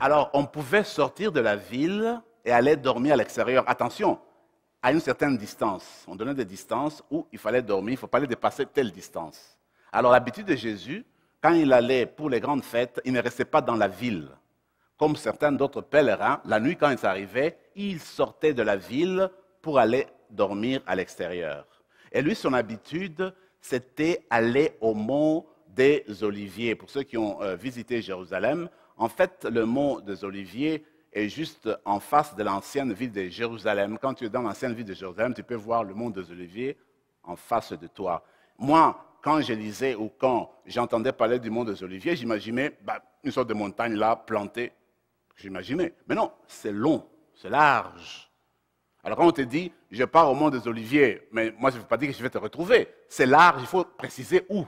Alors, on pouvait sortir de la ville et aller dormir à l'extérieur. Attention, à une certaine distance. On donnait des distances où il fallait dormir, il ne faut pas aller dépasser telle distance. Alors, l'habitude de Jésus, quand il allait pour les grandes fêtes, il ne restait pas dans la ville. Comme certains d'autres pèlerins, la nuit, quand ils arrivaient, ils sortaient de la ville pour aller dormir à l'extérieur. Et lui, son habitude, c'était aller au mont des Oliviers. Pour ceux qui ont visité Jérusalem, en fait, le mont des Oliviers est juste en face de l'ancienne ville de Jérusalem. Quand tu es dans l'ancienne ville de Jérusalem, tu peux voir le mont des Oliviers en face de toi. Moi, quand je lisais ou quand j'entendais parler du mont des Oliviers, j'imaginais une sorte de montagne là, plantée. J'imaginais. Mais non, c'est long, c'est large. Alors quand on te dit, je pars au mont des Oliviers, mais moi je ne veux pas dire que je vais te retrouver. C'est large, il faut préciser où.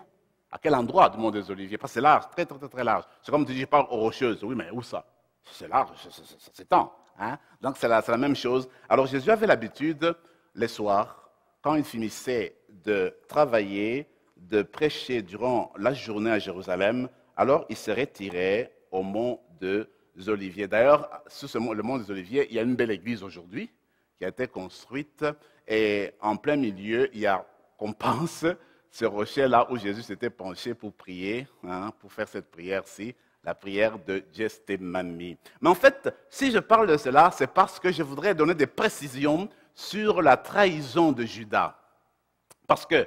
À quel endroit du mont des Oliviers? Parce que c'est large, très, très, très, très large. C'est comme tu dis, je pars aux Rocheuses. Oui, mais où ça? C'est large, ça s'étend. Hein? Donc c'est la même chose. Alors Jésus avait l'habitude, les soirs, quand il finissait de travailler, de prêcher durant la journée à Jérusalem, alors il se retirait au mont des Oliviers. D'ailleurs, sur le mont des Oliviers, il y a une belle église aujourd'hui qui a été construite et en plein milieu, il y a, qu'on pense, ce rocher-là où Jésus s'était penché pour prier, pour faire cette prière-ci, la prière de Gethsémani. Mais en fait, si je parle de cela, c'est parce que je voudrais donner des précisions sur la trahison de Judas. Parce que,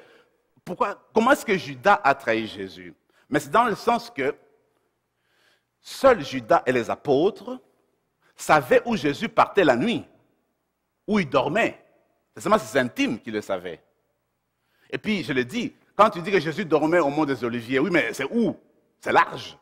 comment est-ce que Judas a trahi Jésus? Mais c'est dans le sens que seuls Judas et les apôtres savaient où Jésus partait la nuit, où il dormait. C'est seulement ses intimes qui le savaient. Et puis, je le dis, quand tu dis que Jésus dormait au mont des Oliviers, oui, mais c'est où? C'est large.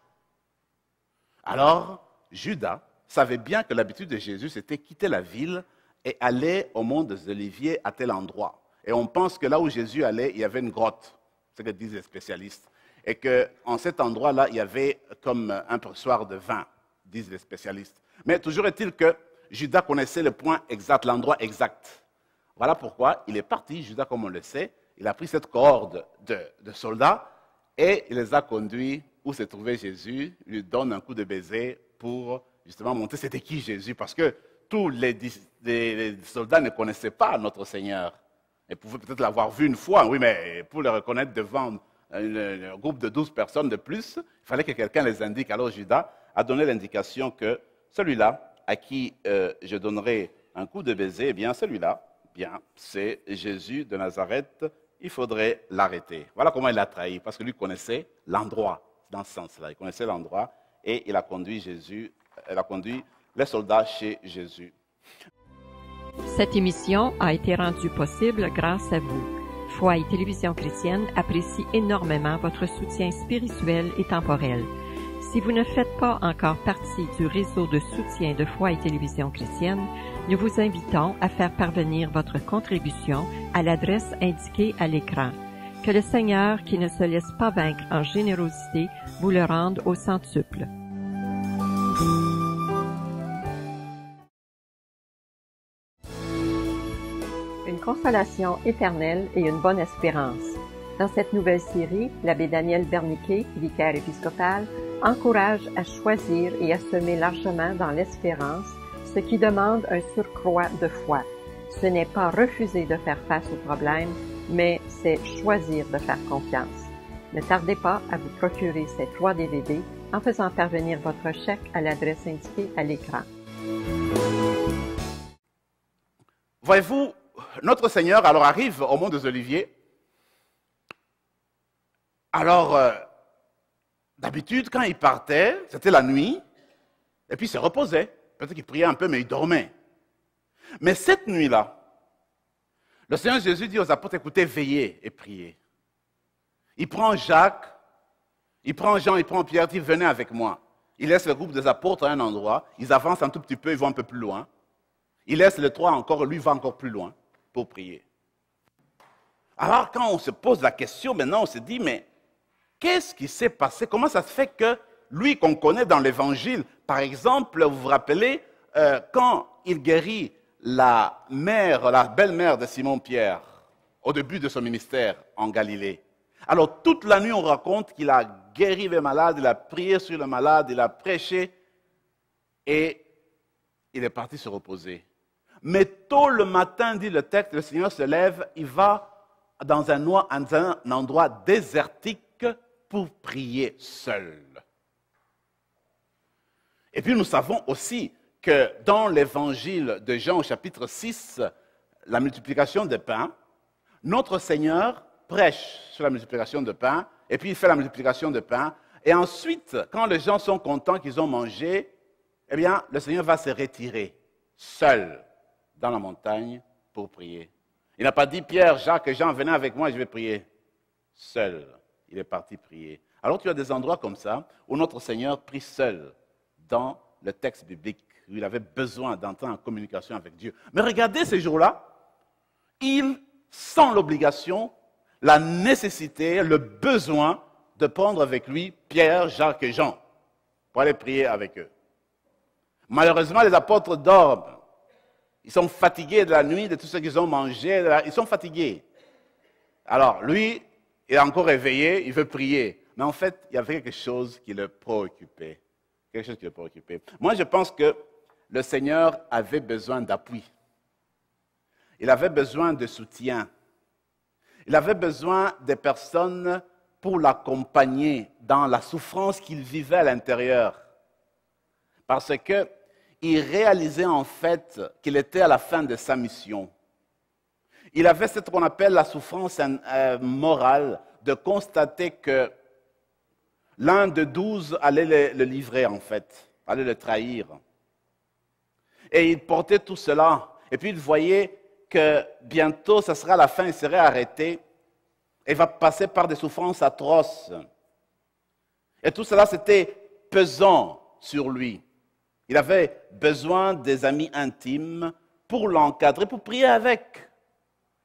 Alors, Judas savait bien que l'habitude de Jésus, c'était quitter la ville et aller au mont des Oliviers à tel endroit. Et on pense que là où Jésus allait, il y avait une grotte, c'est ce que disent les spécialistes. Et qu'en cet endroit-là, il y avait comme un pressoir de vin, disent les spécialistes. Mais toujours est-il que Judas connaissait le point exact, l'endroit exact. Voilà pourquoi il est parti, Judas, comme on le sait, il a pris cette cohorte de soldats et il les a conduits où se trouvait Jésus, il lui donne un coup de baiser pour justement montrer c'était qui Jésus, parce que tous les soldats ne connaissaient pas notre Seigneur. Ils pouvaient peut-être l'avoir vu une fois, oui, mais pour le reconnaître devant un groupe de 12 personnes de plus, il fallait que quelqu'un les indique. Alors Judas a donné l'indication que celui-là, à qui je donnerai un coup de baiser, eh bien celui-là, c'est Jésus de Nazareth, il faudrait l'arrêter. Voilà comment il l'a trahi, parce que lui connaissait l'endroit, dans ce sens-là. Il connaissait l'endroit et il a conduit les soldats chez Jésus. Cette émission a été rendue possible grâce à vous. Foi et Télévision chrétienne apprécie énormément votre soutien spirituel et temporel. Si vous ne faites pas encore partie du réseau de soutien de Foi et Télévision chrétienne, nous vous invitons à faire parvenir votre contribution à l'adresse indiquée à l'écran. Que le Seigneur, qui ne se laisse pas vaincre en générosité, vous le rende au centuple. Une consolation éternelle et une bonne espérance. Dans cette nouvelle série, l'abbé Daniel Berniquet, vicaire épiscopal, encourage à choisir et à semer largement dans l'espérance, ce qui demande un surcroît de foi. Ce n'est pas refuser de faire face aux problèmes, mais c'est choisir de faire confiance. Ne tardez pas à vous procurer ces 3 DVD en faisant parvenir votre chèque à l'adresse indiquée à l'écran. Voyez-vous, notre Seigneur alors arrive au mont des Oliviers. Alors, d'habitude, quand il partait, c'était la nuit, et puis il se reposait. Peut-être qu'il priait un peu, mais il dormait. Mais cette nuit-là, le Seigneur Jésus dit aux apôtres, écoutez, veillez et priez. Il prend Jacques, il prend Jean, il prend Pierre, il dit, venez avec moi. Il laisse le groupe des apôtres à un endroit, ils avancent un tout petit peu, ils vont un peu plus loin. Il laisse les 3 encore, lui va encore plus loin pour prier. Alors, quand on se pose la question, maintenant, on se dit, mais qu'est-ce qui s'est passé? Comment ça se fait que lui qu'on connaît dans l'Évangile, par exemple, vous vous rappelez, quand il guérit la belle-mère de Simon-Pierre, au début de son ministère en Galilée. Alors, toute la nuit, on raconte qu'il a guéri les malades, il a prié sur les malades, il a prêché. et il est parti se reposer. Mais tôt le matin, dit le texte, le Seigneur se lève, il va dans un endroit désertique pour prier seul. Et puis nous savons aussi que dans l'évangile de Jean au chapitre 6, la multiplication des pains, notre Seigneur prêche sur la multiplication de pain, et puis il fait la multiplication de pain. Et ensuite, quand les gens sont contents qu'ils ont mangé, eh bien, le Seigneur va se retirer seul dans la montagne pour prier. Il n'a pas dit, Pierre, Jacques et Jean, venez avec moi, je vais prier. Seul, il est parti prier. Alors tu as des endroits comme ça où notre Seigneur prie seul dans le texte biblique, où il avait besoin d'entrer en communication avec Dieu. Mais regardez ces jours-là, il sent l'obligation, la nécessité, le besoin de prendre avec lui Pierre, Jacques et Jean pour aller prier avec eux. Malheureusement, les apôtres dorment. Ils sont fatigués de la nuit, de tout ce qu'ils ont mangé. Ils sont fatigués. Alors, lui, il est encore réveillé, il veut prier. Mais en fait, il y avait quelque chose qui le préoccupait. Quelque chose qui le préoccupait. Moi, je pense que le Seigneur avait besoin d'appui. Il avait besoin de soutien. Il avait besoin de personnes pour l'accompagner dans la souffrance qu'il vivait à l'intérieur. Parce qu'il réalisait en fait qu'il était à la fin de sa mission. Il avait ce qu'on appelle la souffrance morale de constater que l'un de 12 allait le livrer en fait, allait le trahir. Et il portait tout cela. Et puis il voyait que bientôt, ce sera la fin, il serait arrêté. Et va passer par des souffrances atroces. Et tout cela, c'était pesant sur lui. Il avait besoin des amis intimes pour l'encadrer, pour prier avec.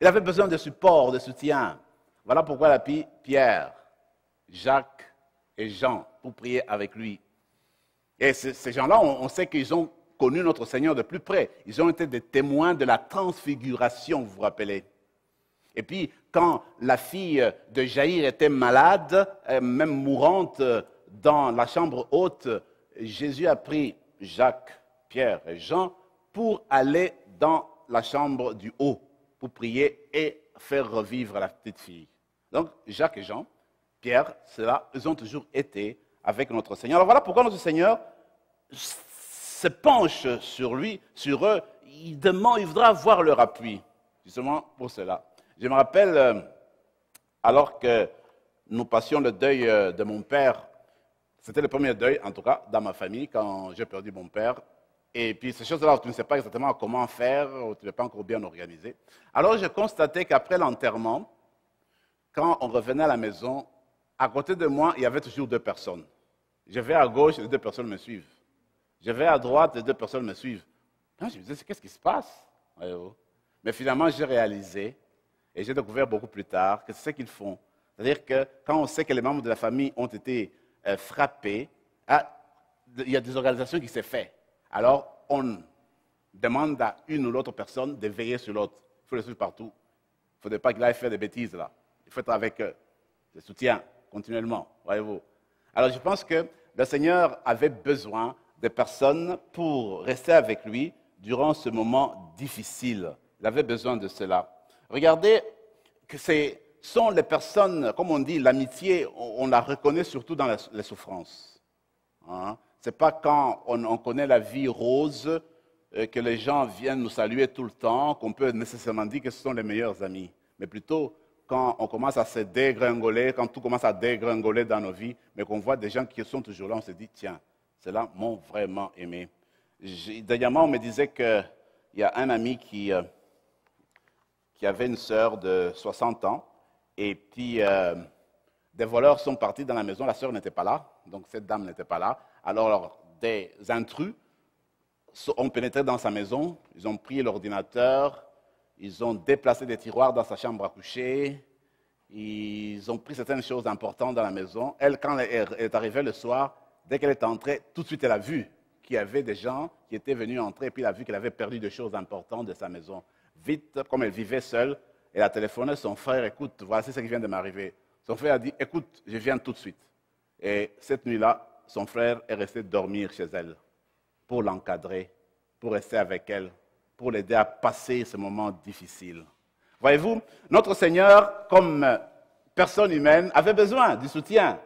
Il avait besoin de support, de soutien. Voilà pourquoi il a pris Pierre, Jacques et Jean pour prier avec lui. Et ces gens-là, on sait qu'ils ont connu notre Seigneur de plus près. Ils ont été des témoins de la transfiguration, vous vous rappelez. Et puis, quand la fille de Jaïr était malade, même mourante dans la chambre haute, Jésus a pris Jacques, Pierre et Jean pour aller dans la chambre du haut, pour prier et faire revivre la petite fille. Donc, Jacques et Jean, Pierre, ils ont toujours été avec notre Seigneur. Alors voilà pourquoi notre Seigneur se penche sur lui, sur eux, il voudra avoir leur appui, justement pour cela. Je me rappelle, alors que nous passions le deuil de mon père, c'était le premier deuil, en tout cas, dans ma famille, quand j'ai perdu mon père. Et puis, ces choses-là, tu ne sais pas exactement comment faire, ou tu n'es pas encore bien organisé. Alors, j'ai constaté qu'après l'enterrement, quand on revenait à la maison, à côté de moi, il y avait toujours 2 personnes. Je vais à gauche, les 2 personnes me suivent. Je vais à droite, les 2 personnes me suivent. Je me disais, qu'est-ce qui se passe? Mais finalement, j'ai réalisé, et j'ai découvert beaucoup plus tard, que c'est ce qu'ils font. C'est-à-dire que quand on sait que les membres de la famille ont été frappés, il y a des organisations qui s'est fait. Alors, on demande à une ou l'autre personne de veiller sur l'autre. Il faut le suivre partout. Il ne faudrait pas qu'il aille faire des bêtises là. Il faut être avec eux, le soutien, continuellement, voyez-vous. Alors, je pense que le Seigneur avait besoin de personnes pour rester avec lui durant ce moment difficile. Il avait besoin de cela. Regardez que ce sont les personnes, comme on dit, l'amitié, on la reconnaît surtout dans les souffrances. Hein? Ce n'est pas quand on connaît la vie rose que les gens viennent nous saluer tout le temps, qu'on peut nécessairement dire que ce sont les meilleurs amis. Mais plutôt quand on commence à se dégringoler, quand tout commence à dégringoler dans nos vies, mais qu'on voit des gens qui sont toujours là, on se dit, tiens, ceux-là m'ont vraiment aimé. Dernièrement, on me disait qu'il y a un ami qui avait une sœur de 60 ans, et puis des voleurs sont partis dans la maison, la sœur n'était pas là, donc cette dame n'était pas là. Alors des intrus ont pénétré dans sa maison, ils ont pris l'ordinateur, ils ont déplacé des tiroirs dans sa chambre à coucher, ils ont pris certaines choses importantes dans la maison. Elle, quand elle est arrivée le soir, dès qu'elle est entrée, tout de suite elle a vu qu'il y avait des gens qui étaient venus entrer, et puis elle a vu qu'elle avait perdu des choses importantes de sa maison. Vite, comme elle vivait seule, elle a téléphoné à son frère, écoute, voici ce qui vient de m'arriver. Son frère a dit, écoute, je viens tout de suite. Et cette nuit-là, son frère est resté dormir chez elle. pour l'encadrer, pour rester avec elle, pour l'aider à passer ce moment difficile. Voyez-vous, notre Seigneur, comme personne humaine, avait besoin du soutien.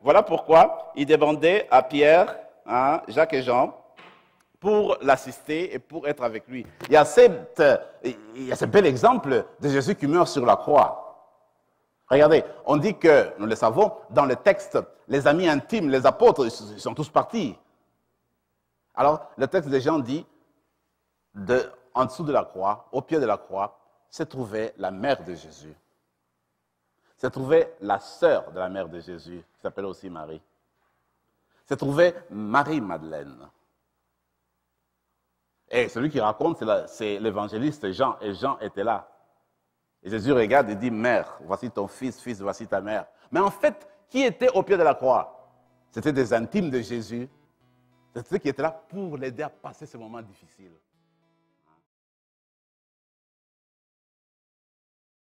Voilà pourquoi il demandait à Pierre, Jacques et Jean, pour l'assister et pour être avec lui. Il y a ce bel exemple de Jésus qui meurt sur la croix. Regardez, on dit que, nous le savons, dans le texte, les amis intimes, les apôtres, ils sont tous partis. Alors, le texte des gens dit, en dessous de la croix, au pied de la croix, se trouvait la mère de Jésus. Se trouvait la sœur de la mère de Jésus, qui s'appelle aussi Marie. Se trouvait Marie-Madeleine. Et celui qui raconte, c'est l'évangéliste Jean, et Jean était là. Et Jésus regarde et dit, mère, voici ton fils, voici ta mère. Mais en fait, qui était au pied de la croix? C'était des intimes de Jésus. C'était ceux qui étaient là pour l'aider à passer ce moment difficile.